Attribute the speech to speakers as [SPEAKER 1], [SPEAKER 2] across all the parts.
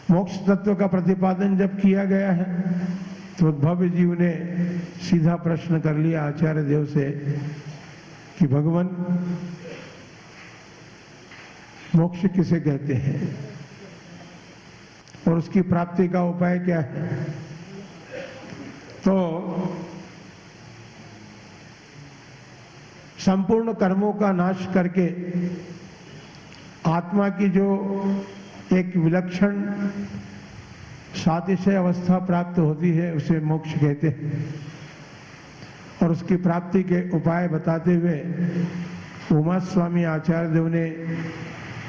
[SPEAKER 1] मोक्ष तत्व का प्रतिपादन जब किया गया है तो भव्य जीव ने सीधा प्रश्न कर लिया आचार्य देव से कि भगवान मोक्ष किसे कहते हैं और उसकी प्राप्ति का उपाय क्या है। तो संपूर्ण कर्मों का नाश करके आत्मा की जो एक विलक्षण सातिशय अवस्था प्राप्त होती है उसे मोक्ष कहते हैं। और उसकी प्राप्ति के उपाय बताते हुए उमा स्वामी आचार्य देव ने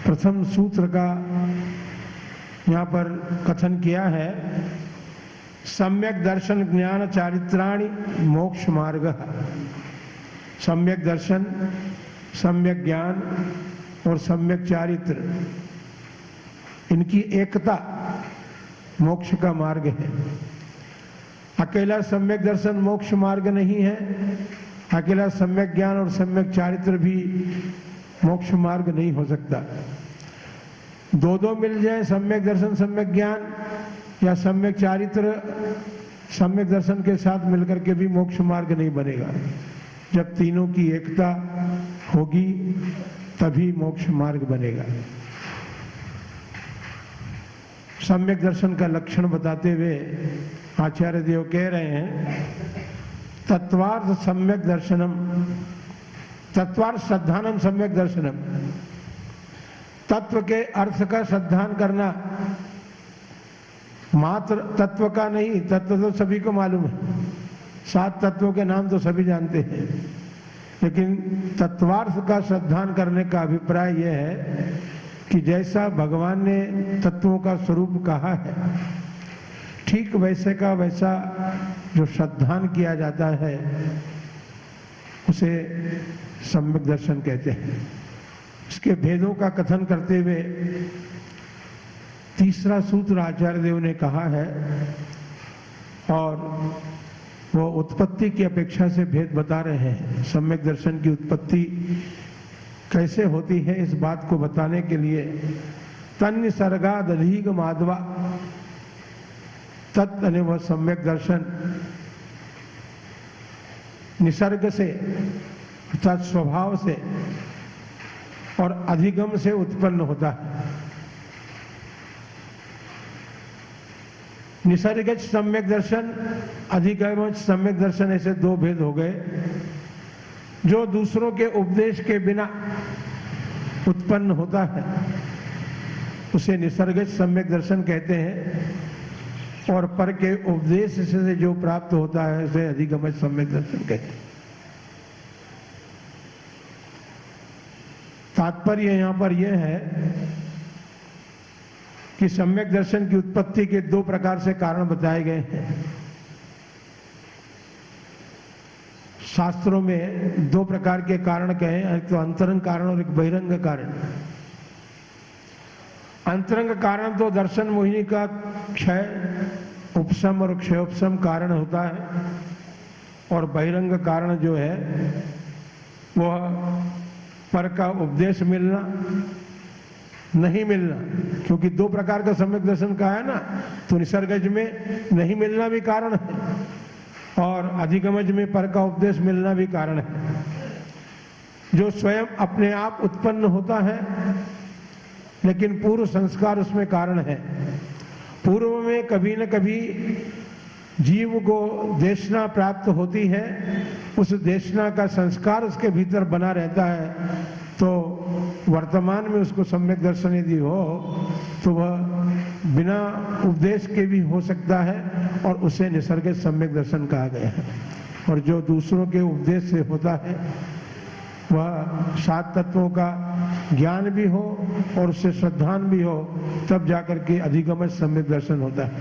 [SPEAKER 1] प्रथम सूत्र का यहाँ पर कथन किया है, सम्यक दर्शन ज्ञान चारित्राणि मोक्ष मार्ग। सम्यक दर्शन, सम्यक ज्ञान और सम्यक चारित्र, इनकी एकता मोक्ष का मार्ग है। अकेला सम्यक दर्शन मोक्ष मार्ग नहीं है, अकेला सम्यक ज्ञान और सम्यक चारित्र भी मोक्ष मार्ग नहीं हो सकता। दो दो मिल जाए, सम्यक दर्शन सम्यक ज्ञान या सम्यक चारित्र सम्यक दर्शन के साथ मिलकर के भी मोक्ष मार्ग नहीं बनेगा। जब तीनों की एकता होगी तभी मोक्ष मार्ग बनेगा। सम्यक दर्शन का लक्षण बताते हुए आचार्य देव कह रहे हैं, तत्वार्थ सम्यक दर्शनम, तत्वार्थ श्रद्धानम सम्यक दर्शनम। तत्व के अर्थ का श्रद्धान करना, मात्र तत्व का नहीं। तत्व तो सभी को मालूम है, 7 तत्वों के नाम तो सभी जानते हैं, लेकिन तत्वार्थ का श्रद्धान करने का अभिप्राय यह है कि जैसा भगवान ने तत्वों का स्वरूप कहा है, ठीक वैसे का वैसा जो श्रद्धान किया जाता है उसे सम्यक दर्शन कहते हैं। इसके भेदों का कथन करते हुए तीसरा सूत्र आचार्य देव ने कहा है, और वो उत्पत्ति की अपेक्षा से भेद बता रहे हैं। सम्यक दर्शन की उत्पत्ति कैसे होती है इस बात को बताने के लिए तन्य सर्गादधिक माधवा, तत् यानी वह सम्यक दर्शन निसर्ग से अर्थात स्वभाव से और अधिगम से उत्पन्न होता है। निसर्गज सम्यक दर्शन, अधिगमज सम्यक दर्शन, ऐसे 2 भेद हो गए। जो दूसरों के उपदेश के बिना उत्पन्न होता है उसे निसर्गज सम्यक दर्शन कहते हैं, और पर के उपदेश से जो प्राप्त होता है उसे अधिगमज सम्यक दर्शन कहते हैं। तात्पर्य यहां पर यह है कि सम्यक दर्शन की उत्पत्ति के 2 प्रकार से कारण बताए गए हैं। शास्त्रों में 2 प्रकार के कारण कहे, एक तो अंतरंग कारण और एक बहिरंग कारण। अंतरंग कारण तो दर्शन मोहिनी का क्षय उपशम और क्षयोपशम कारण होता है, और बहिरंग कारण जो है वह पर का उपदेश मिलना नहीं मिलना, क्योंकि 2 प्रकार का सम्यक दर्शन का है ना, तो निसर्गज में नहीं मिलना भी कारण है और अधिगमज में पर का उपदेश मिलना भी कारण है। जो स्वयं अपने आप उत्पन्न होता है लेकिन पूर्व संस्कार उसमें कारण है। पूर्व में कभी न कभी जीव को देशना प्राप्त होती है, उस देशना का संस्कार उसके भीतर बना रहता है, तो वर्तमान में उसको सम्यक दर्शन यदि हो तो वह बिना उपदेश के भी हो सकता है, और उसे निसर्ग सम्यक दर्शन कहा गया है। और जो दूसरों के उपदेश से होता है वह 7 तत्वों का ज्ञान भी हो और उससे श्रद्धान भी हो, तब जाकर के अधिगमज सम्यक दर्शन होता है।